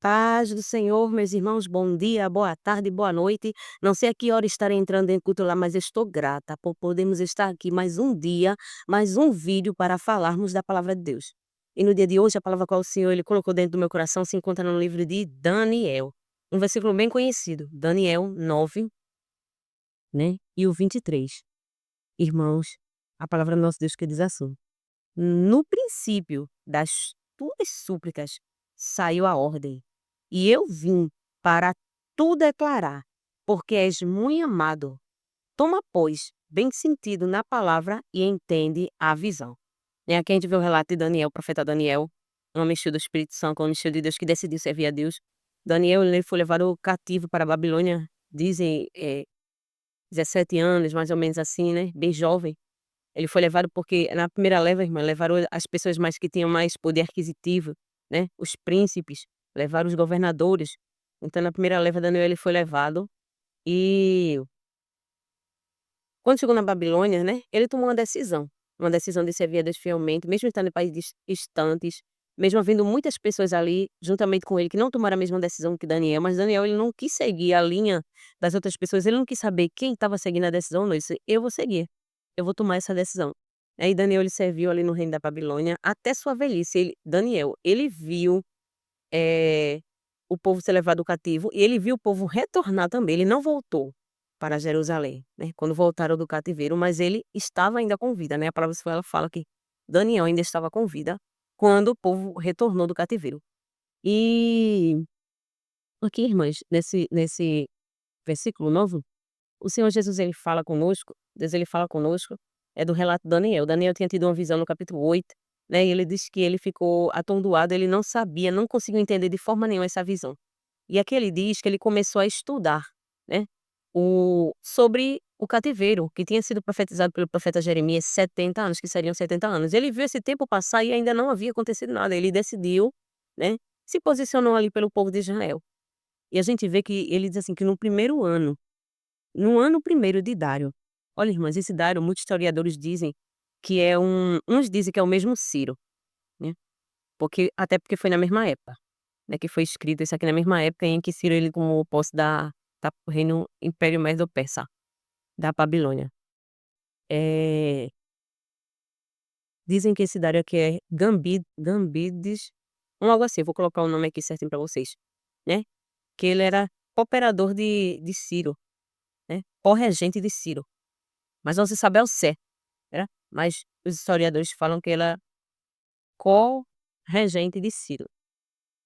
Paz do Senhor, meus irmãos, bom dia, boa tarde, boa noite. Não sei a que hora estarei entrando em culto lá, mas estou grata por podermos estar aqui mais um dia, mais um vídeo para falarmos da palavra de Deus. E no dia de hoje, a palavra qual o Senhor ele colocou dentro do meu coração se encontra no livro de Daniel, um versículo bem conhecido, Daniel 9, né, e o 23. Irmãos, a palavra do nosso Deus que diz assim: no princípio das tuas súplicas saiu a ordem, e eu vim para tu declarar, porque és muito amado. Toma, pois, bem sentido na palavra e entende a visão. Aqui a gente vê o relato de Daniel, o profeta Daniel, um homem cheio do Espírito Santo, um homem cheio de Deus que decidiu servir a Deus. Daniel ele foi levado cativo para a Babilônia, dizem 17 anos, mais ou menos assim, né? Bem jovem. Ele foi levado porque na primeira leva, irmã, levaram as pessoas mais que tinham mais poder aquisitivo, né, os príncipes, levaram os governadores. Então na primeira leva Daniel ele foi levado, e quando chegou na Babilônia, né, ele tomou uma decisão de servir a Deus fielmente, mesmo estando em países distantes, mesmo havendo muitas pessoas ali juntamente com ele que não tomaram a mesma decisão que Daniel, mas Daniel ele não quis seguir a linha das outras pessoas, ele não quis saber quem estava seguindo a decisão, não, ele disse: "Eu vou seguir, eu vou tomar essa decisão". Aí Daniel ele serviu ali no reino da Babilônia até sua velhice, Daniel, ele viu, eh, o povo ser levado cativo e ele viu o povo retornar também, ele não voltou para Jerusalém, né, quando voltaram do cativeiro, mas ele estava ainda com vida, né, a palavra ela fala que Daniel ainda estava com vida quando o povo retornou do cativeiro. E aqui, irmãs, nesse versículo novo, o Senhor Jesus ele fala conosco, Deus ele fala conosco, é do relato de Daniel. Daniel tinha tido uma visão no capítulo 8, né, e ele disse que ele ficou atordoado, ele não sabia, não conseguiu entender de forma nenhuma essa visão. E aqui ele diz que ele começou a estudar, né, sobre o cativeiro, que tinha sido profetizado pelo profeta Jeremias, 70 anos, que seriam 70 anos. Ele viu esse tempo passar e ainda não havia acontecido nada, ele decidiu, né, se posicionou ali pelo povo de Israel. E a gente vê que ele diz assim, que no primeiro ano, no ano primeiro de Dário, olha irmãs, esse Dário, muitos historiadores dizem que é uns dizem que é o mesmo Ciro, né, porque foi na mesma época, né, que foi escrito isso aqui na mesma época em que Ciro ele tomou posse da reino Império Medo-Persa, da Babilônia. Eh, dizem que esse Dário aqui é Gambides, um algo assim, eu vou colocar o nome aqui certinho pra vocês, né, que ele era cooperador de Ciro, né, corregente de Ciro, mas não se sabe ao certo, né, mas os historiadores falam que ele era co-regente de Ciro.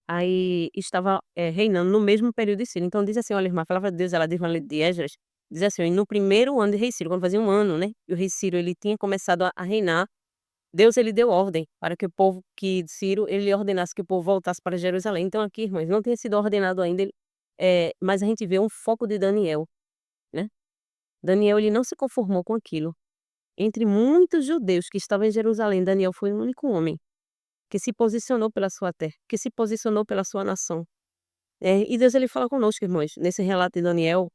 Aí estava, reinando no mesmo período de Ciro. Então diz assim, olha irmã, a palavra de Deus ela diz no livro de Esdras, diz assim: "E no primeiro ano de rei Ciro", quando fazia um ano, né, e o rei Ciro ele tinha começado a reinar, Deus ele deu ordem para que o povo que Ciro ele ordenasse que o povo voltasse para Jerusalém. Então aqui, irmãs, não tinha sido ordenado ainda, mas a gente vê um foco de Daniel, né. Daniel ele não se conformou com aquilo. Entre muitos judeus que estavam em Jerusalém, Daniel foi o único homem que se posicionou pela sua terra, que se posicionou pela sua nação. E Deus ele fala conosco, irmãos. Nesse relato de Daniel,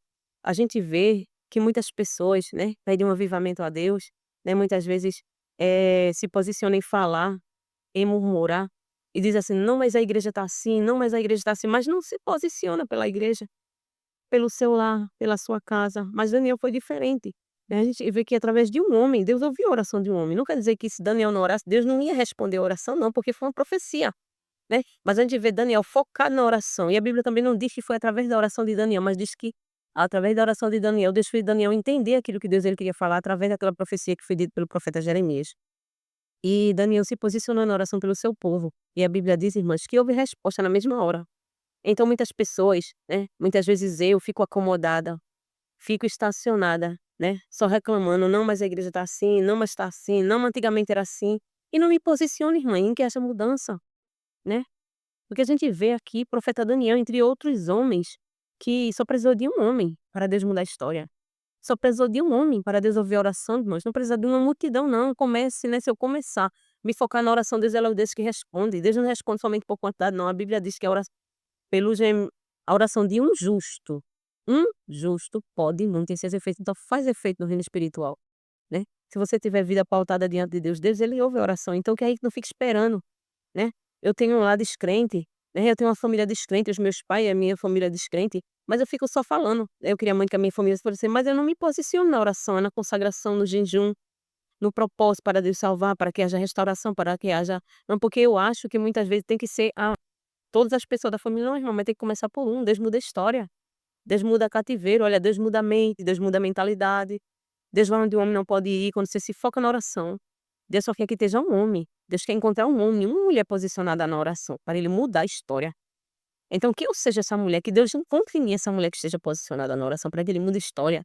a gente vê que muitas pessoas, né, pedem um avivamento a Deus, né, muitas vezes, se posicionam em falar, em murmurar, e diz assim: "Não, mas a igreja está assim, não, mas a igreja está assim", mas não se posiciona pela igreja, pelo seu lar, pela sua casa. Mas Daniel foi diferente, né, a gente vê que através de um homem, Deus ouviu a oração de um homem. Não quer dizer que se Daniel não orasse, Deus não ia responder a oração não, porque foi uma profecia. Né, mas a gente vê Daniel focado na oração, e a Bíblia também não diz que foi através da oração de Daniel, mas diz que através da oração de Daniel, Deus fez Daniel entender aquilo que Deus ele queria falar através daquela profecia que foi dita pelo profeta Jeremias. E Daniel se posicionou na oração pelo seu povo, e a Bíblia diz, irmãs, que houve resposta na mesma hora. Então muitas pessoas, né, muitas vezes eu fico acomodada, fico estacionada, né, só reclamando: "Não, mas a igreja está assim, não, mas está assim, não, mas antigamente era assim", e não me posiciono, irmã, em que haja mudança, né. Porque a gente vê aqui profeta Daniel, entre outros homens, que só precisou de um homem para Deus mudar a história. Só precisou de um homem para Deus ouvir a oração, irmãos, não precisa de uma multidão não, comece, né, se eu começar, me focar na oração, Deus ele é o Deus que responde, Deus não responde somente por quantidade não, a Bíblia diz que a oração de um justo pode muito ter seus efeitos, então faz efeito no reino espiritual, né. Se você tiver vida pautada diante de Deus, Deus ele ouve a oração, então que a gente não fique esperando, né. Eu tenho lá descrente né. Eu tenho uma família descrente, os meus pais e a minha família descrente, mas eu fico só falando. Eu queria muito que a minha família fosse assim, mas eu não me posiciono na oração, na consagração, no jejum, no propósito para Deus salvar, para que haja restauração, para que haja não, porque eu acho que muitas vezes tem que ser todas as pessoas da família, não, irmão, mas tem que começar por um. Deus muda a história, Deus muda cativeiro, olha, Deus muda a mente, Deus muda a mentalidade. Deus vai onde o homem não pode ir, quando você se foca na oração. Deus só quer que esteja um homem. Deus quer encontrar um homem, uma mulher posicionada na oração, para ele mudar a história. Então que eu seja essa mulher, que Deus encontre em mim essa mulher que esteja posicionada na oração, para que ele mude a história,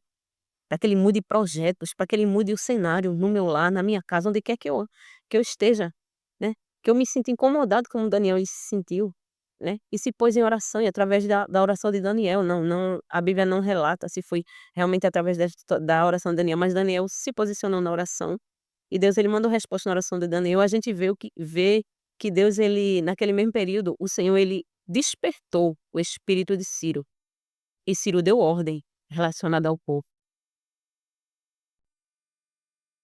para que ele mude projetos, para que ele mude o cenário no meu lar, na minha casa, onde quer que eu esteja, né. Que eu me sinta incomodado como Daniel ele se sentiu, né, e se pôs em oração, e através da oração de Daniel, não a Bíblia não relata se foi realmente através da oração de Daniel, mas Daniel se posicionou na oração, e Deus ele mandou resposta na oração de Daniel. A gente vê que Deus ele naquele mesmo período, o Senhor ele despertou o espírito de Ciro, e Ciro deu ordem relacionada ao povo.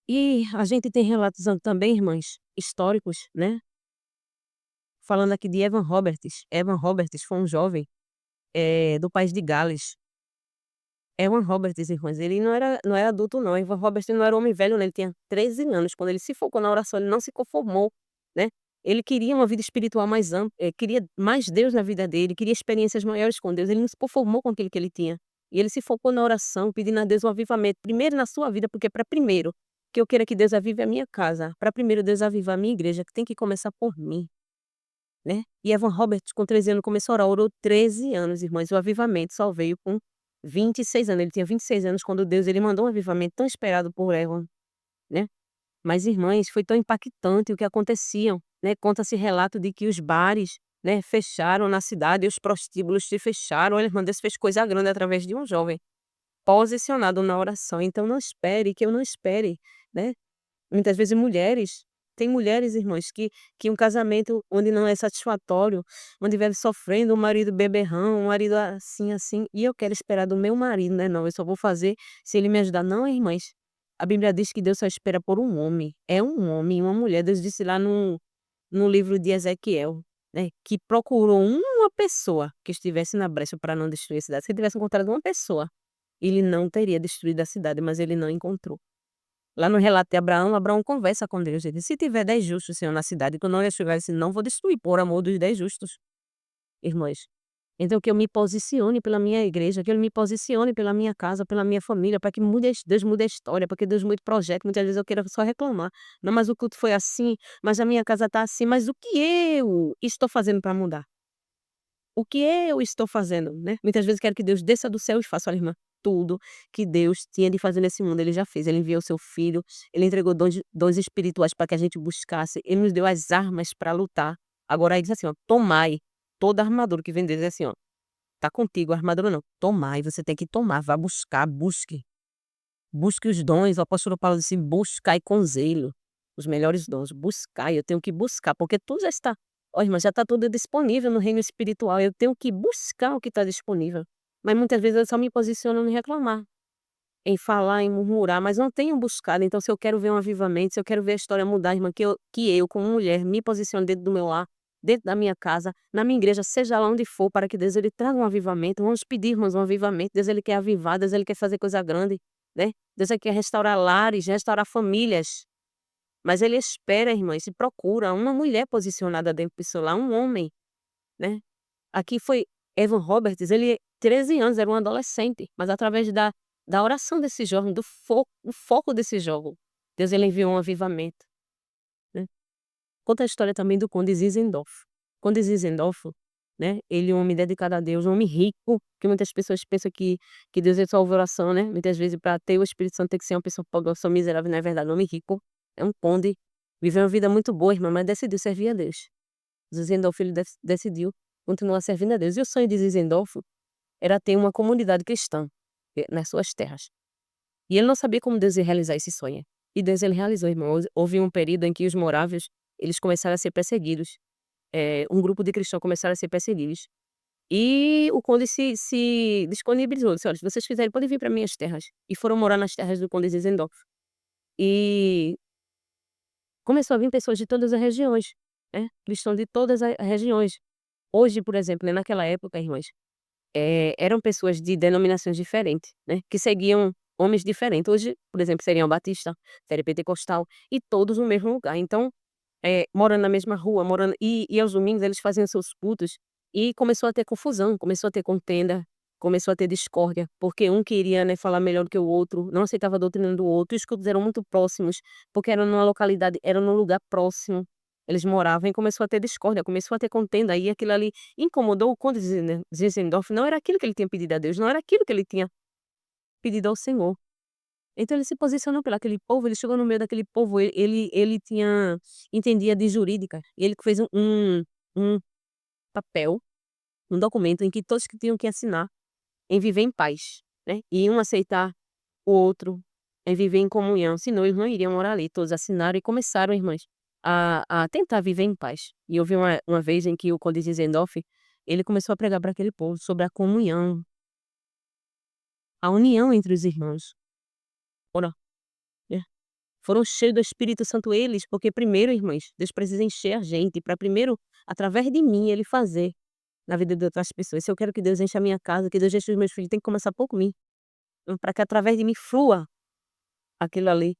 E a gente tem relatos também, irmãs, históricos, né, falando aqui de Evan Roberts. Evan Roberts foi um jovem, do país de Gales. Evan Roberts, irmãs, ele não era adulto não, Evan Roberts não era homem velho não, ele tinha 13 anos, quando ele se focou na oração, ele não se conformou, né. Ele queria uma vida espiritual mais ampla, queria mais Deus na vida dele, queria experiências maiores com Deus, ele não se conformou com aquilo que ele tinha. E ele se focou na oração, pedindo a Deus um avivamento, primeiro na sua vida, porque para primeiro, que eu queira que Deus avive a minha casa, para primeiro Deus avivar a minha igreja, que tem que começar por mim, né. E Evan Roberts com 13 anos começou a orar, orou 13 anos, irmãs, o avivamento só veio com 26 anos, ele tinha 26 anos quando Deus ele mandou um avivamento tão esperado por Evan, né. Mas irmãs, foi tão impactante o que aconteciam, né, conta-se relato de que os bares, né, fecharam na cidade e os prostíbulos se fecharam. Olha, irmã, Deus fez coisa grande através de um jovem, posicionado na oração, então não espere, que eu não espere, né. Muitas vezes tem mulheres, irmãs, que um casamento onde não é satisfatório, onde vive sofrendo, um marido beberrão, um marido assim, assim, e eu quero esperar do meu marido, né, não, eu só vou fazer se ele me ajudar. Não, irmãs, a Bíblia diz que Deus só espera por um homem, é um homem e uma mulher. Deus disse lá no livro de Ezequiel, né, que procurou uma pessoa que estivesse na brecha para não destruir a cidade. Se ele tivesse encontrado uma pessoa, ele não teria destruído a cidade, mas ele não encontrou. Lá no relato de Abraão, Abraão conversa com Deus, ele diz: "Se tiver 10 justos, Senhor, na cidade, que eu não ia chegar, assim, não vou destruir por amor dos 10 justos", irmãs. Então que eu me posicione pela minha igreja, que eu me posicione pela minha casa, pela minha família, para que Deus mude a história, para que Deus mude projeto. Muitas vezes eu queira só reclamar: "Não, mas o culto foi assim, mas a minha casa está assim", mas o que eu estou fazendo para mudar? O que eu estou fazendo, né? Muitas vezes quero que Deus desça do céu e faça, olha irmã, tudo que Deus tinha de fazer nesse mundo, ele já fez. Ele enviou seu filho, ele entregou dons espirituais para que a gente buscasse, ele nos deu as armas para lutar. Agora ele diz assim, ó: "Tomai toda a armadura", que vem dele diz assim, ó: "Tá contigo a armadura não, tomai", você tem que tomar, vá buscar, busque. Busque os dons, o apóstolo Paulo disse: "Buscai com zelo os melhores dons", buscai, eu tenho que buscar, porque tudo já está, ó irmã, já está tudo disponível no reino espiritual, eu tenho que buscar o que está disponível. Mas muitas vezes eu só me posiciono em reclamar, em falar, em murmurar, mas não tenho buscado. Então se eu quero ver um avivamento, se eu quero ver a história mudar, irmã, que eu como mulher me posicione dentro do meu lar, dentro da minha casa, na minha igreja, seja lá onde for, para que Deus ele traga um avivamento. Vamos pedir, irmãos, um avivamento. Deus ele quer avivar, Deus ele quer fazer coisa grande, né. Deus ele quer restaurar lares, restaurar famílias, mas ele espera, irmãs, e procura uma mulher posicionada dentro do seu lar, um homem, né. Aqui foi Evan Roberts, ele 13 anos, era um adolescente, mas através da oração desse jovem, o foco desse jovem, Deus ele enviou um avivamento, né. Conta a história também do Conde Zinzendorf. Conde Zinzendorf, né, ele é um homem dedicado a Deus, um homem rico, que muitas pessoas pensam que Deus resolve oração, né, muitas vezes para ter o Espírito Santo tem que ser uma pessoa pobre, uma pessoa miserável, não é verdade, um homem rico, é um conde, viveu uma vida muito boa, irmã, mas decidiu servir a Deus. Zinzendorf ele decidiu continuar servindo a Deus. E o sonho de Zinzendorf era ter uma comunidade cristã, nas suas terras. E ele não sabia como Deus ia realizar esse sonho. E Deus ele realizou, irmão. Houve um período em que os moráveis, eles começaram a ser perseguidos. Um grupo de cristãos começaram a ser perseguidos. E o conde se disponibilizou, disse: "Olha, se vocês quiserem, podem vir para minhas terras". E foram morar nas terras do conde Zinzendorf. E começou a vir pessoas de todas as regiões, né, cristãos de todas as regiões. Hoje, por exemplo, né, naquela época, irmãs, eram pessoas de denominações diferentes, né, que seguiam homens diferentes. Hoje, por exemplo, seriam batista, seria pentecostal, e todos no mesmo lugar. Então, morando na mesma rua, morando e aos domingos eles faziam seus cultos, e começou a ter confusão, começou a ter contenda, começou a ter discórdia, porque um queria, né, falar melhor do que o outro, não aceitava a doutrina do outro, e os cultos eram muito próximos, porque era numa localidade, era num lugar próximo, eles moravam, e começou a ter discórdia, começou a ter contenda, e aquilo ali incomodou o conde Zinzendorf, não era aquilo que ele tinha pedido a Deus, não era aquilo que ele tinha pedido ao Senhor. Então ele se posicionou pelo aquele povo, ele chegou no meio daquele povo, ele tinha entendia de jurídica, e ele fez um papel, um documento em que todos que tinham que assinar em viver em paz, né, e um aceitar o outro em viver em comunhão, senão eles não iriam morar ali. Todos assinaram e começaram, irmãs, a tentar viver em paz. E houve uma vez em que o conde Zinzendorf, ele começou a pregar para aquele povo sobre a comunhão, a união entre os irmãos. Ora, né, foram cheios do Espírito Santo eles, porque primeiro, irmãs, Deus precisa encher a gente para primeiro, através de mim, ele fazer na vida de outras pessoas. Se eu quero que Deus encha a minha casa, que Deus enche os meus filhos, tem que começar por mim, para que através de mim flua aquilo ali.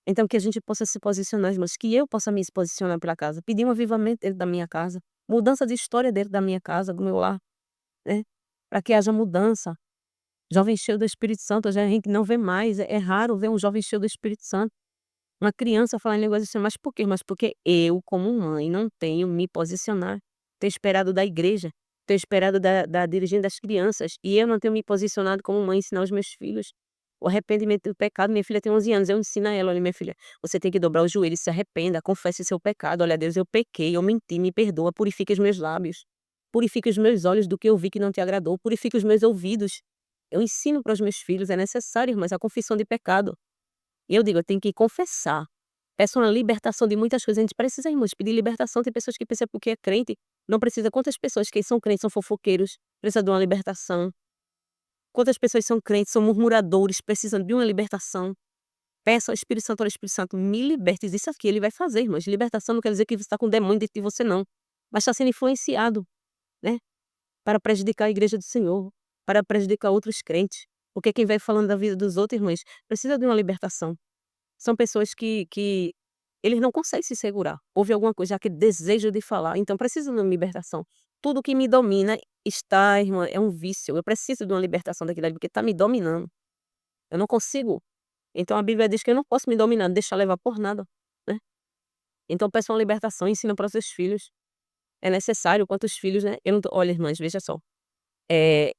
Então que a gente possa se posicionar, irmãos, que eu possa me posicionar pela casa, pedir um avivamento dentro da minha casa, mudança de história dentro da minha casa, do meu lar, né, para que haja mudança. Jovem cheio do Espírito Santo, hoje a gente não vê mais, é raro ver um jovem cheio do Espírito Santo. Uma criança falar em línguas estranhas, mas por quê? Mas porque eu, como mãe, não tenho me posicionar. Tenho esperado da igreja, tenho esperado da dirigente das crianças, e eu não tenho me posicionado como mãe, ensinar os meus filhos. O arrependimento do pecado, minha filha tem 11 anos, eu ensino a ela: "Olha, minha filha, você tem que dobrar os joelhos, se arrependa, confesse seu pecado. Olha, Deus, eu pequei, eu menti, me perdoa, purifica os meus lábios, purifica os meus olhos do que eu vi que não te agradou, purifica os meus ouvidos." Eu ensino para os meus filhos, é necessário, irmãs, a confissão de pecado. E eu digo, eu tenho que confessar. Peço uma libertação de muitas coisas. A gente precisa, irmãos, pedir libertação. Tem pessoas que pensam porque é crente, não precisa. Quantas pessoas que são crentes são fofoqueiros, precisam de uma libertação. Quantas pessoas são crentes, são murmuradores, precisam de uma libertação. Peça ao Espírito Santo, ao Espírito Santo, me liberte disso aqui. Ele vai fazer, irmãos. Libertação não quer dizer que você está com demônio dentro de você, não. Mas está sendo influenciado, né? Para prejudicar a igreja do Senhor, para prejudicar outros crentes. Porque quem vai falando da vida dos outros, irmãos, precisa de uma libertação. São pessoas que eles não conseguem se segurar. Houve alguma coisa, aquele desejo de falar, então precisa de uma libertação. Tudo que me domina está, irmã, é um vício. Eu preciso de uma libertação daquilo ali, porque está me dominando. Eu não consigo. Então a Bíblia diz que eu não posso me dominar, deixar levar por nada, né. Então peça uma libertação, ensina para os seus filhos. É necessário, quantos filhos, né, eu não tô olha, irmãs, veja só,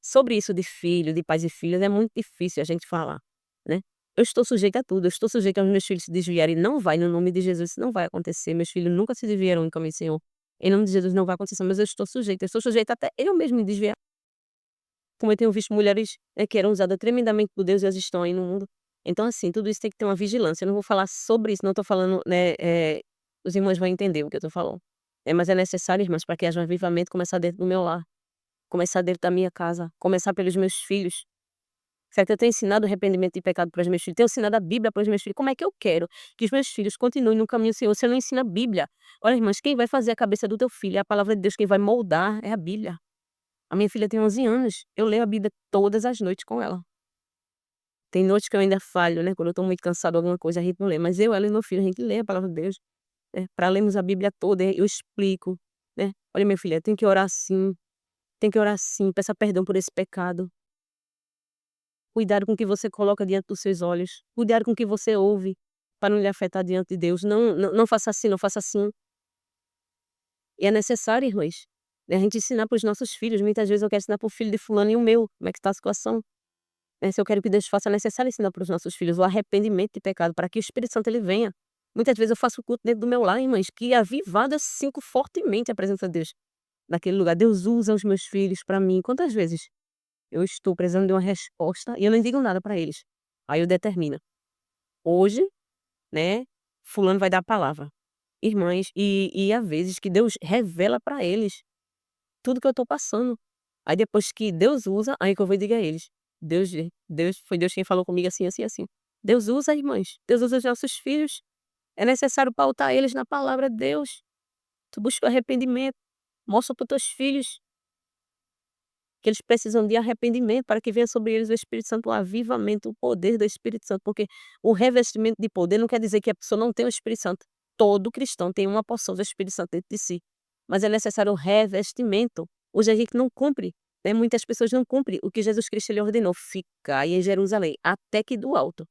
sobre isso de filho, de pais e filhos, é muito difícil a gente falar, né. Eu estou sujeita a tudo, eu estou sujeita aos meus filhos se desviarem, não vai, no nome de Jesus, isso não vai acontecer, meus filhos nunca se desviaram do caminho do Senhor. Em nome de Jesus não vai acontecer, mas eu estou sujeita até eu mesmo me desviar, como eu tenho visto mulheres, que eram usadas tremendamente por Deus e elas estão aí no mundo. Então assim, tudo isso tem que ter uma vigilância, eu não vou falar sobre isso, não estou falando, né, os irmãos vão entender o que eu estou falando. Mas é necessário, irmãos, para que haja um avivamento, começar dentro do meu lar, começar dentro da minha casa, começar pelos meus filhos. Certo, eu tenho ensinado o arrependimento de pecado para os meus filhos, tenho ensinado a Bíblia para os meus filhos. Como é que eu quero que os meus filhos continuem no caminho do Senhor se eu não ensino a Bíblia? Olha, irmãs, quem vai fazer a cabeça do teu filho é a palavra de Deus, quem vai moldar é a Bíblia. A minha filha tem 11 anos, eu leio a Bíblia todas as noites com ela. Tem noites que eu ainda falho, né, quando eu estou muito cansada alguma coisa, a gente não lê, mas eu, ela e meu filho, a gente lê a palavra de Deus, né, para lermos a Bíblia toda, eu explico, né. "Olha, minha filha, tem que orar assim, tem que orar assim, peça perdão por esse pecado. Cuidado com o que você coloca diante dos seus olhos. Cuidado com o que você ouve, para não lhe afetar diante de Deus. Não faça assim, não faça assim." E é necessário, irmãs, né, a gente ensinar para os nossos filhos. Muitas vezes eu quero ensinar para o filho de fulano e o meu, como é que está a situação. Se eu quero que Deus faça, é necessário ensinar para os nossos filhos o arrependimento de pecado, para que o Espírito Santo ele venha. Muitas vezes eu faço culto dentro do meu lar, irmãs, que avivada eu sinto fortemente a presença de Deus naquele lugar. Deus usa os meus filhos para mim. Quantas vezes eu estou precisando de uma resposta e eu não digo nada para eles. Aí eu determino. Hoje, né, fulano vai dar a palavra. Irmãs, e há vezes que Deus revela para eles tudo que eu estou passando. Aí depois que Deus usa, aí que eu vou e digo a eles: Deus quem falou comigo assim, assim, assim." Deus usa, irmãs, Deus usa os nossos filhos. É necessário pautar eles na palavra de Deus. Tu busca o arrependimento, mostra para os teus filhos que eles precisam de arrependimento para que venha sobre eles o Espírito Santo, o avivamento, o poder do Espírito Santo, porque o revestimento de poder não quer dizer que a pessoa não tem o Espírito Santo. Todo cristão tem uma porção do Espírito Santo dentro de si, mas é necessário o revestimento. Hoje a gente não cumpre, né, muitas pessoas não cumprem o que Jesus Cristo ele ordenou: "Ficai em Jerusalém, até que do alto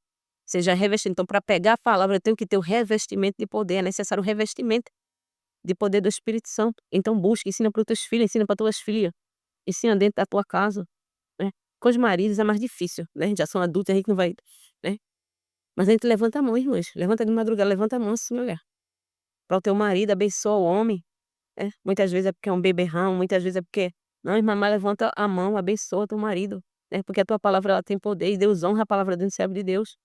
seja revestido". Então, para pegar a palavra, eu tenho que ter o revestimento de poder, é necessário o revestimento de poder do Espírito Santo. Então busca, ensina para os teus filhos, ensina para tuas filhas, ensina dentro da tua casa, né. Com os maridos é mais difícil, né, a gente já são adultos, a gente não vai, né, mas a gente levanta a mão, irmãs, levanta de madrugada, levanta a mão assim, mulher, para o teu marido, abençoa o homem, né. Muitas vezes é porque é um beberrão, muitas vezes é porque não, irmã, mas levanta a mão, abençoa teu marido, né, porque a tua palavra ela tem poder e Deus honra a palavra do servo de Deus,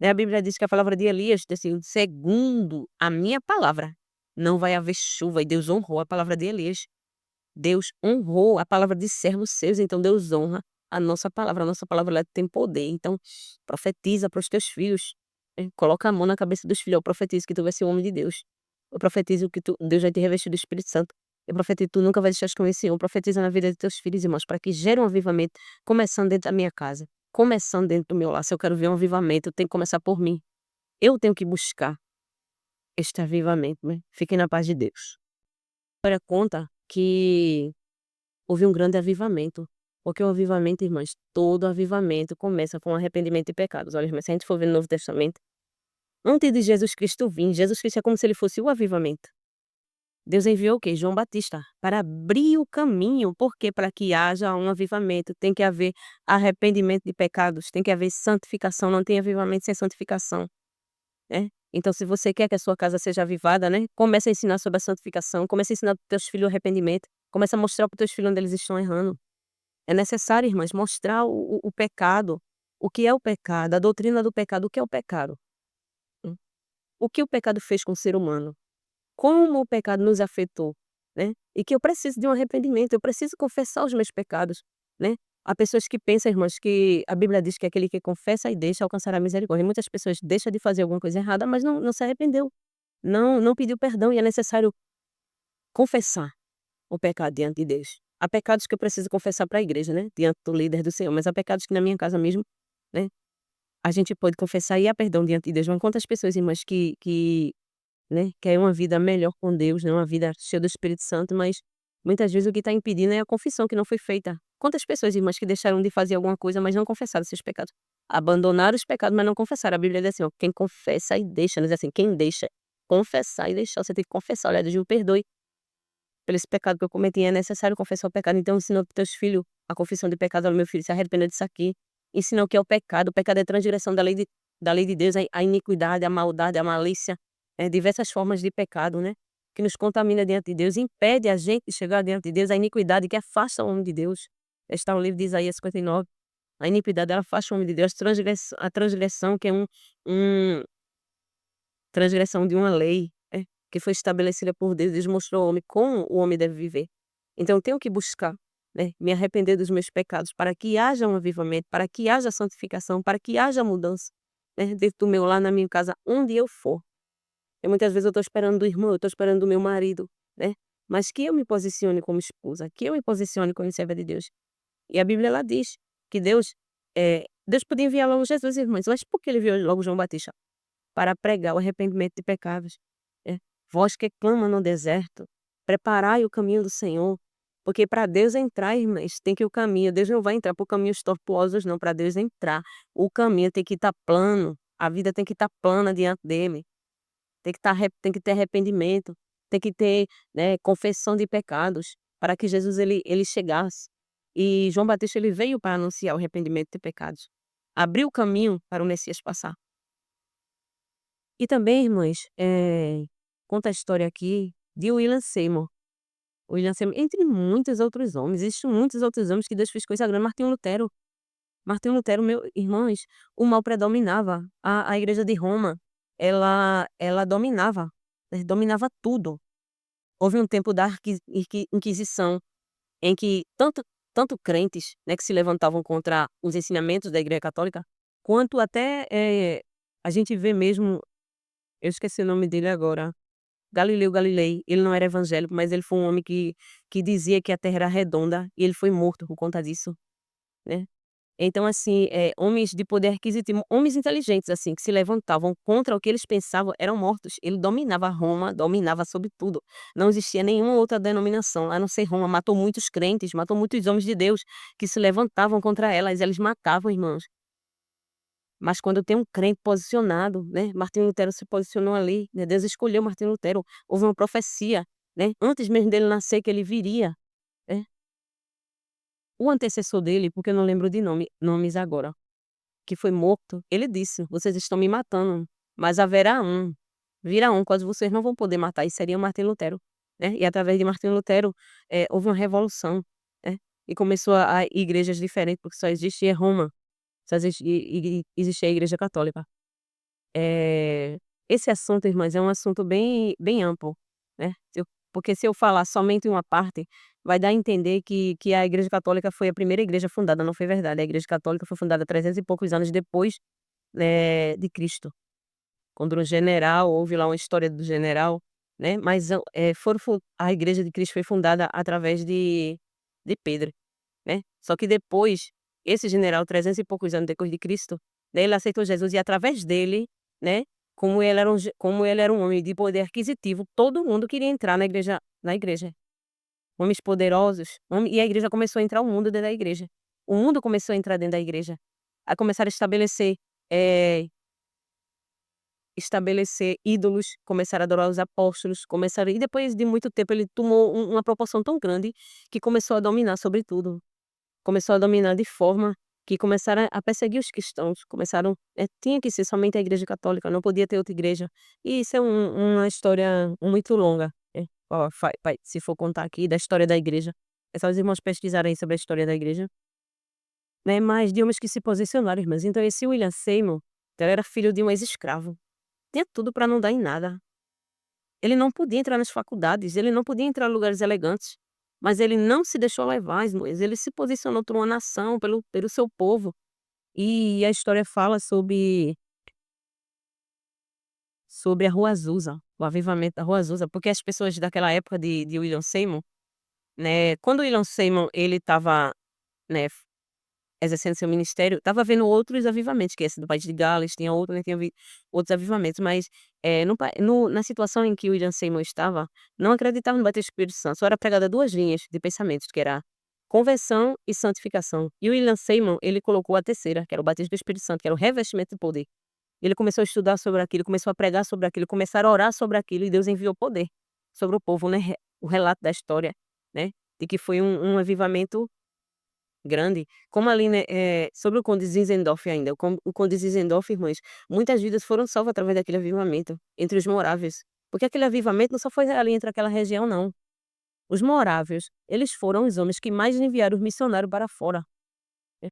né. A Bíblia diz que a palavra de Elias, diz assim: "Segundo a minha palavra, não vai haver chuva", e Deus honrou a palavra de Elias. Deus honrou a palavra de servos seus, então Deus honra a nossa palavra ela tem poder, então profetiza para os teus filhos, né, coloca a mão na cabeça dos filhos: "Eu profetizo que tu vai ser um homem de Deus, eu profetizo que tu Deus vai te revestir do Espírito Santo, eu profetizo que tu nunca vais deixar de conhecer o Senhor", profetiza na vida de teus filhos, irmãos, para que gere um avivamento, começando dentro da minha casa, começando dentro do meu lar. Se eu quero ver um avivamento, eu tenho que começar por mim, eu tenho que buscar este avivamento, né. Fiquem na paz de Deus. A história conta que houve um grande avivamento, porque o avivamento, irmãs, todo avivamento começa com arrependimento de pecados. Olha, irmãs, se a gente for ver no Novo Testamento, antes de Jesus Cristo vir, Jesus Cristo é como se ele fosse o avivamento. Deus enviou o quê? João Batista, para abrir o caminho, porque para que haja um avivamento tem que haver arrependimento de pecados, tem que haver santificação, não tem avivamento sem santificação, né. Então se você quer que a sua casa seja avivada, né, comece a ensinar sobre a santificação, comece a ensinar para os teus filhos o arrependimento, comece a mostrar para os teus filhos onde eles estão errando. É necessário, irmãs, mostrar o pecado, o que é o pecado, a doutrina do pecado, o que é o pecado? Hum. O que o pecado fez com o ser humano? Como o pecado nos afetou, né? E que eu preciso de um arrependimento, eu preciso confessar os meus pecados, né? Há pessoas que pensam, irmãs, que a Bíblia diz que aquele que confessa e deixa alcançará misericórdia. E muitas pessoas deixam de fazer alguma coisa errada, mas não se arrependeu, não pediu perdão e é necessário confessar o pecado diante de Deus. Há pecados que eu preciso confessar para a igreja, né, diante do líder do Senhor, mas há pecados que na minha casa mesmo, né, a gente pode confessar e há perdão diante de Deus. Mas quantas pessoas, irmãs, que, né, querem uma vida melhor com Deus, né, uma vida cheia do Espírito Santo, mas muitas vezes o que está impedindo é a confissão que não foi feita. Quantas pessoas, irmãs, que deixaram de fazer alguma coisa, mas não confessaram seus pecados? Abandonaram os pecados, mas não confessaram. A Bíblia diz assim, ó, quem confessa e deixa, não diz assim, quem deixa confessar e deixar, você tem que confessar: "Olha, Deus me perdoe pelo esse pecado que eu cometi, é necessário confessar o pecado". Então ensina para os teus filhos a confissão de pecado: "Olha, meu filho, se arrependa disso aqui". Ensina o que é o pecado é transgressão da lei de Deus, a iniquidade, a maldade, a malícia, diversas formas de pecado, né, que nos contamina diante de Deus, impede a gente de chegar diante de Deus, a iniquidade que afasta o homem de Deus. Está no livro de Isaías 59, a iniquidade ela afasta o homem de Deus, a transgressão que é um transgressão de uma lei, que foi estabelecida por Deus, Deus mostrou ao homem como o homem deve viver. Então eu tenho que buscar, né, me arrepender dos meus pecados para que haja um avivamento, para que haja santificação, para que haja mudança, né, dentro do meu lar, na minha casa, onde eu for. E muitas vezes eu estou esperando do irmão, eu estou esperando do meu marido, né, mas que eu me posicione como esposa, que eu me posicione como serva de Deus. E a Bíblia ela diz que Deus podia enviar logo Jesus, irmãos, mas por que ele enviou logo João Batista? Para pregar o arrependimento de pecados, né. Vós que clama no deserto, preparai o caminho do Senhor, porque para Deus entrar, irmãs, tem que o caminho Deus não vai entrar por caminhos tortuosos não, para Deus entrar, o caminho tem que estar plano, a vida tem que estar plana diante dele, tem que ter arrependimento, tem que ter, né, confissão de pecados, para que Jesus ele chegasse. E João Batista ele veio para anunciar o arrependimento de pecados, abriu o caminho para o Messias passar. E também, irmãs, conta a história aqui de William Seymour. William Seymour, entre muitos outros homens, existem muitos outros homens que Deus fez coisa grande. Martinho Lutero, meu irmãs, o mal predominava. A igreja de Roma, ela dominava, dominava tudo. Houve um tempo da Inquisição, em que tanto crentes, né, que se levantavam contra os ensinamentos da Igreja Católica, quanto até, a gente vê mesmo, eu esqueci o nome dele agora. Galileu Galilei, ele não era evangélico, mas ele foi um homem que dizia que a Terra era redonda e ele foi morto por conta disso, né. Então assim, homens de poder aquisitivo, homens inteligentes, assim, que se levantavam contra o que eles pensavam, eram mortos. Ele dominava Roma, dominava sobre tudo. Não existia nenhuma outra denominação, a não ser Roma. Matou muitos crentes, matou muitos homens de Deus que se levantavam contra elas, eles matavam, irmãos. Mas quando tem um crente posicionado, né, Martinho Lutero se posicionou ali, né, Deus escolheu Martinho Lutero, houve uma profecia, né, antes mesmo dele nascer que ele viria, né. O antecessor dele, porque eu não lembro de nomes agora, que foi morto, ele disse: "Vocês estão me matando, mas haverá um, virá um qual vocês não vão poder matar", e seria Martinho Lutero, né. E através de Martinho Lutero, houve uma revolução, né, e começou a igrejas diferentes, porque só existia Roma, só existia a Igreja Católica. Eh, esse assunto, irmãs, é um assunto bem amplo, né, porque se eu falar somente uma parte, vai dar a entender que a Igreja Católica foi a primeira igreja fundada, não foi verdade, a Igreja Católica foi fundada 300 e poucos anos depois, de Cristo, quando um general houve lá uma história do general, né, mas foram fun a Igreja de Cristo foi fundada através de Pedro, né. Só que depois, esse general 300 e poucos anos depois de Cristo, né, ele aceitou Jesus e através dele, né, como ele era um homem de poder aquisitivo, todo mundo queria entrar na igreja. Homens poderosos, e a igreja começou a entrar o mundo dentro da igreja. O mundo começou a entrar dentro da igreja. Aí começaram a eh, estabelecer ídolos, começaram a adorar os apóstolos, começaram e depois de muito tempo ele tomou uma proporção tão grande, que começou a dominar sobre tudo. Começou a dominar de forma que começaram a perseguir os cristãos, começaram tinha que ser somente a igreja católica, não podia ter outra igreja. E isso é uma história muito longa, ó, vai se for contar aqui da história da igreja, é só os irmãos pesquisarem sobre a história da igreja, né, mas de homens que se posicionaram, irmãs. Então esse William Seymour, ele era filho de um ex-escravo, tinha tudo para não dar em nada. Ele não podia entrar nas faculdades, ele não podia entrar em lugares elegantes, mas ele não se deixou levar, irmãos, ele se posicionou por uma nação, pelo seu povo. E a história fala sobre a Rua Azusa, o avivamento da Rua Azusa, porque as pessoas daquela época de William Seymour, né, quando o William Seymour ele estava, né, exercendo seu ministério, estava havendo outros avivamentos, que esse do país de Gales, tinha outro, né, tinha outros avivamentos, mas, no pa no na situação em que o William Seymour estava, não acreditava no batismo do Espírito Santo, só era pregada 2 linhas de pensamentos, que era conversão e santificação. E o William Seymour, ele colocou a terceira, que era o batismo do Espírito Santo, que era o revestimento de poder. Ele começou a estudar sobre aquilo, começou a pregar sobre aquilo, começaram a orar sobre aquilo e Deus enviou poder sobre o povo, né, o relato da história, né, de que foi um avivamento grande, como ali, né, sobre o Conde Zinzendorf ainda, o Conde Zinzendorf, irmãs, muitas vidas foram salvas através daquele avivamento, entre os moráveis, porque aquele avivamento não só foi ali entre aquela região não. Os moráveis, eles foram os homens que mais enviaram os missionários para fora.